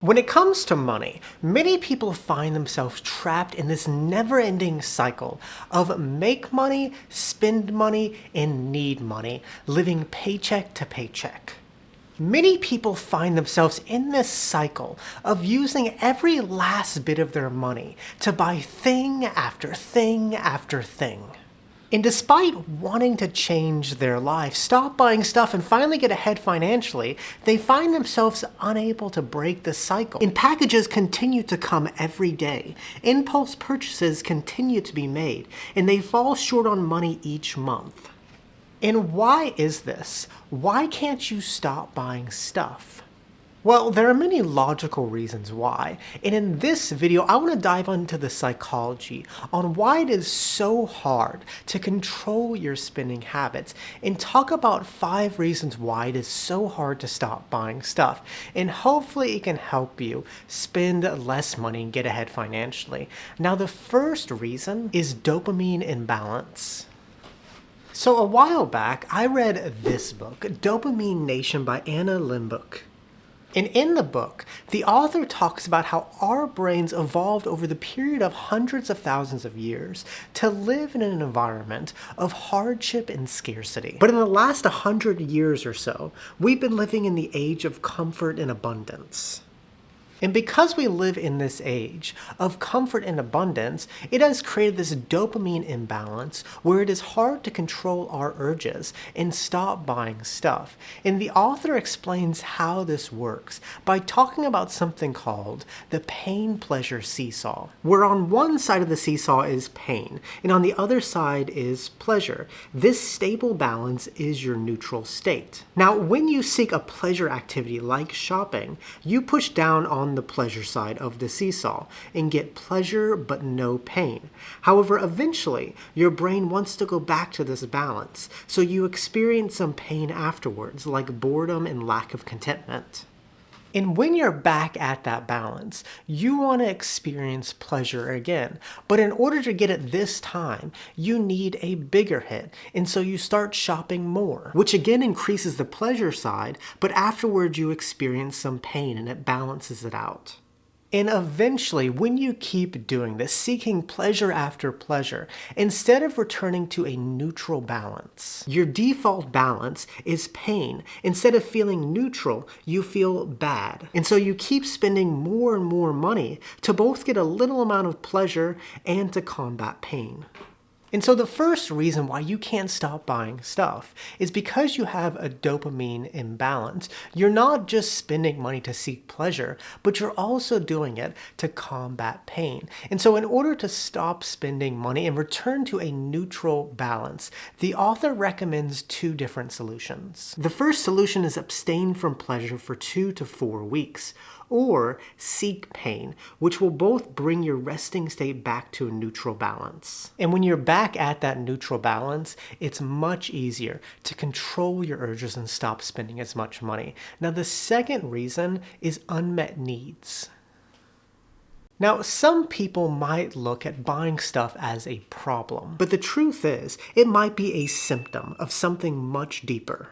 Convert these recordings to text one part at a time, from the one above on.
When it comes to money, many people find themselves trapped in this never-ending cycle of make money, spend money, and need money, living paycheck to paycheck. Many people find themselves in this cycle of using every last bit of their money to buy thing after thing after thing. And despite wanting to change their life, stop buying stuff, and finally get ahead financially, they find themselves unable to break the cycle. And packages continue to come every day. Impulse purchases continue to be made, and they fall short on money each month. And why is this? Why can't you stop buying stuff? Well, there are many logical reasons why, and in this video I want to dive into the psychology on why it is so hard to control your spending habits and talk about 5 reasons why it is so hard to stop buying stuff, and hopefully it can help you spend less money and get ahead financially. Now, the first reason is dopamine imbalance. So a while back, I read this book, Dopamine Nation by Anna Lembach. And in the book, the author talks about how our brains evolved over the period of hundreds of thousands of years to live in an environment of hardship and scarcity. But in the last 100 years or so, we've been living in the age of comfort and abundance. And because we live in this age of comfort and abundance, it has created this dopamine imbalance where it is hard to control our urges and stop buying stuff. And the author explains how this works by talking about something called the pain-pleasure seesaw, where on one side of the seesaw is pain, and on the other side is pleasure. This stable balance is your neutral state. Now, when you seek a pleasure activity like shopping, you push down on the pleasure side of the seesaw and get pleasure but no pain. However, eventually your brain wants to go back to this balance, so you experience some pain afterwards, like boredom and lack of contentment. And when you're back at that balance, you want to experience pleasure again. But in order to get it this time, you need a bigger hit. And so you start shopping more, which again increases the pleasure side, but afterwards you experience some pain and it balances it out. And eventually, when you keep doing this, seeking pleasure after pleasure, instead of returning to a neutral balance, your default balance is pain. Instead of feeling neutral, you feel bad. And so you keep spending more and more money to both get a little amount of pleasure and to combat pain. And so the first reason why you can't stop buying stuff is because you have a dopamine imbalance. You're not just spending money to seek pleasure, but you're also doing it to combat pain. And so in order to stop spending money and return to a neutral balance, the author recommends 2 different solutions. The first solution is abstain from pleasure for 2 to 4 weeks, or seek pain, which will both bring your resting state back to a neutral balance. And when you're back at that neutral balance, it's much easier to control your urges and stop spending as much money. Now, the second reason is unmet needs. Now, some people might look at buying stuff as a problem, but the truth is, it might be a symptom of something much deeper.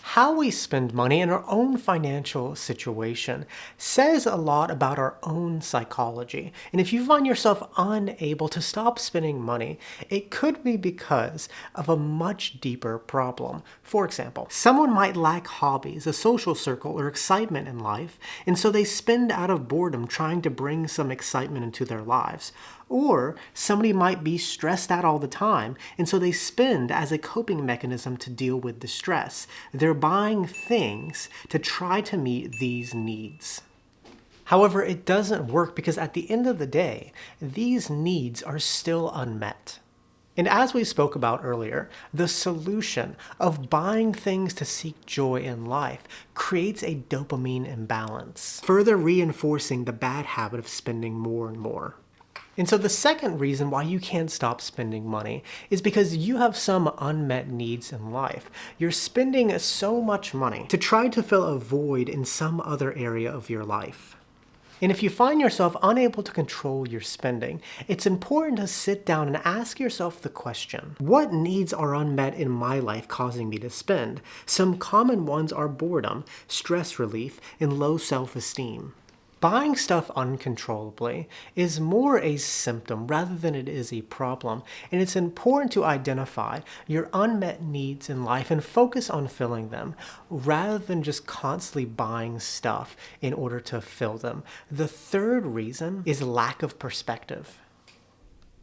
How we spend money in our own financial situation says a lot about our own psychology. And if you find yourself unable to stop spending money, it could be because of a much deeper problem. For example, someone might lack hobbies, a social circle, or excitement in life, and so they spend out of boredom trying to bring some excitement into their lives. Or somebody might be stressed out all the time, and so they spend as a coping mechanism to deal with the stress. They're buying things to try to meet these needs. However, it doesn't work because at the end of the day, these needs are still unmet. And as we spoke about earlier, the solution of buying things to seek joy in life creates a dopamine imbalance, further reinforcing the bad habit of spending more and more. And so the second reason why you can't stop spending money is because you have some unmet needs in life. You're spending so much money to try to fill a void in some other area of your life. And if you find yourself unable to control your spending, it's important to sit down and ask yourself the question, what needs are unmet in my life causing me to spend? Some common ones are boredom, stress relief, and low self-esteem. Buying stuff uncontrollably is more a symptom rather than it is a problem, and it's important to identify your unmet needs in life and focus on filling them rather than just constantly buying stuff in order to fill them. The third reason is lack of perspective.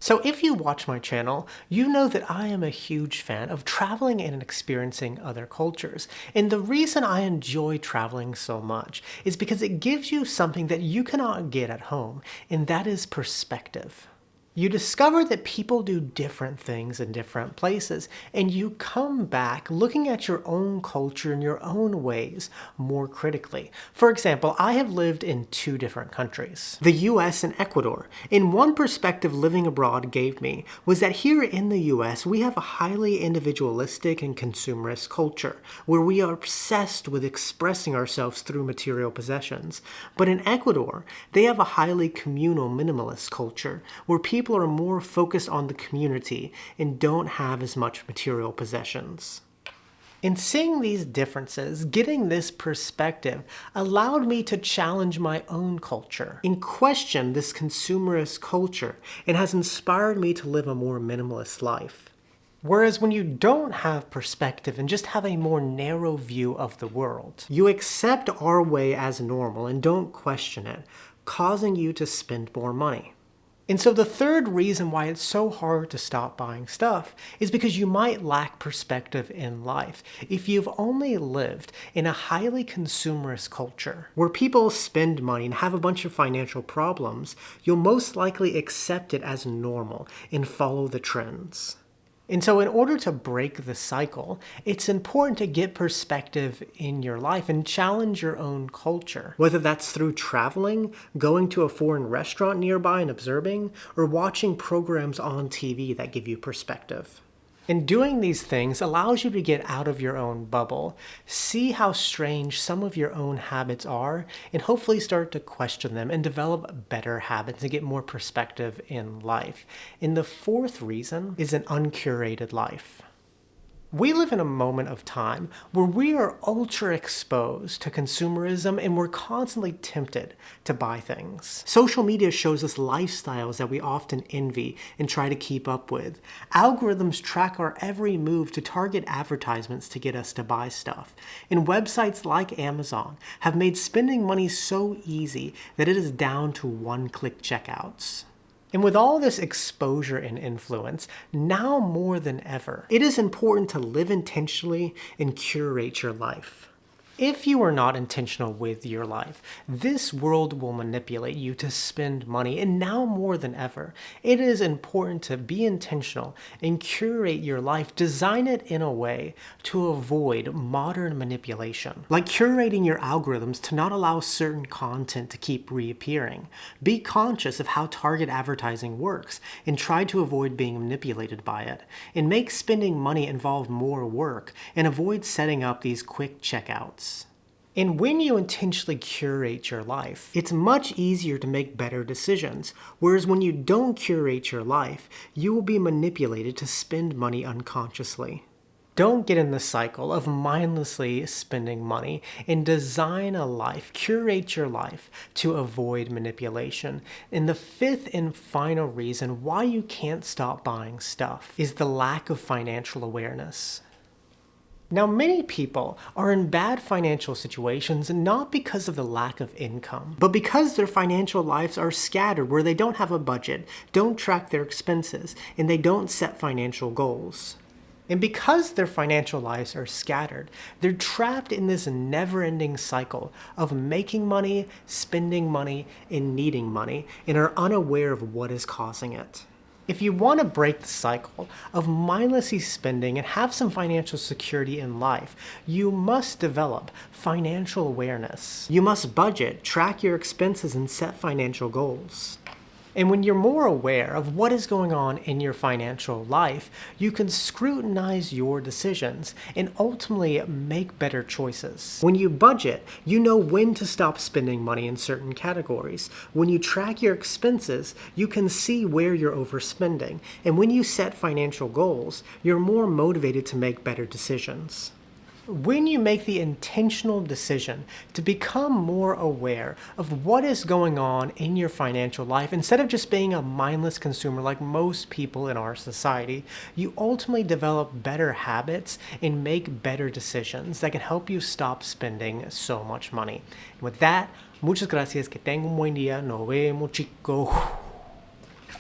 So if you watch my channel, you know that I am a huge fan of traveling and experiencing other cultures. And the reason I enjoy traveling so much is because it gives you something that you cannot get at home, and that is perspective. You discover that people do different things in different places, and you come back looking at your own culture in your own ways more critically. For example, I have lived in 2 different countries, the US and Ecuador. And one perspective living abroad gave me was that here in the US, we have a highly individualistic and consumerist culture, where we are obsessed with expressing ourselves through material possessions. But in Ecuador, they have a highly communal minimalist culture, where people are more focused on the community and don't have as much material possessions. In seeing these differences, getting this perspective allowed me to challenge my own culture and question this consumerist culture, and has inspired me to live a more minimalist life. Whereas when you don't have perspective and just have a more narrow view of the world, you accept our way as normal and don't question it, causing you to spend more money. And so the third reason why it's so hard to stop buying stuff is because you might lack perspective in life. If you've only lived in a highly consumerist culture where people spend money and have a bunch of financial problems, you'll most likely accept it as normal and follow the trends. And so in order to break the cycle, it's important to get perspective in your life and challenge your own culture. Whether that's through traveling, going to a foreign restaurant nearby and observing, or watching programs on TV that give you perspective. And doing these things allows you to get out of your own bubble, see how strange some of your own habits are, and hopefully start to question them and develop better habits and get more perspective in life. And the fourth reason is an uncurated life. We live in a moment of time where we are ultra exposed to consumerism and we're constantly tempted to buy things. Social media shows us lifestyles that we often envy and try to keep up with. Algorithms track our every move to target advertisements to get us to buy stuff. And websites like Amazon have made spending money so easy that it is down to one-click checkouts. And with all this exposure and influence, now more than ever, it is important to live intentionally and curate your life. If you are not intentional with your life, this world will manipulate you to spend money, and now more than ever, it is important to be intentional and curate your life, design it in a way to avoid modern manipulation. Like curating your algorithms to not allow certain content to keep reappearing. Be conscious of how target advertising works and try to avoid being manipulated by it. And make spending money involve more work and avoid setting up these quick checkouts. And when you intentionally curate your life, it's much easier to make better decisions, whereas when you don't curate your life, you will be manipulated to spend money unconsciously. Don't get in the cycle of mindlessly spending money, and design a life, curate your life to avoid manipulation. And the fifth and final reason why you can't stop buying stuff is the lack of financial awareness. Now, many people are in bad financial situations not because of the lack of income, but because their financial lives are scattered, where they don't have a budget, don't track their expenses, and they don't set financial goals. And because their financial lives are scattered, they're trapped in this never-ending cycle of making money, spending money, and needing money, and are unaware of what is causing it. If you want to break the cycle of mindlessly spending and have some financial security in life, you must develop financial awareness. You must budget, track your expenses, and set financial goals. And when you're more aware of what is going on in your financial life, you can scrutinize your decisions and ultimately make better choices. When you budget, you know when to stop spending money in certain categories. When you track your expenses, you can see where you're overspending. And when you set financial goals, you're more motivated to make better decisions. When you make the intentional decision to become more aware of what is going on in your financial life, instead of just being a mindless consumer like most people in our society, you ultimately develop better habits and make better decisions that can help you stop spending so much money. And with that, muchas gracias. Que tenga un buen día. Nos vemos, chicos.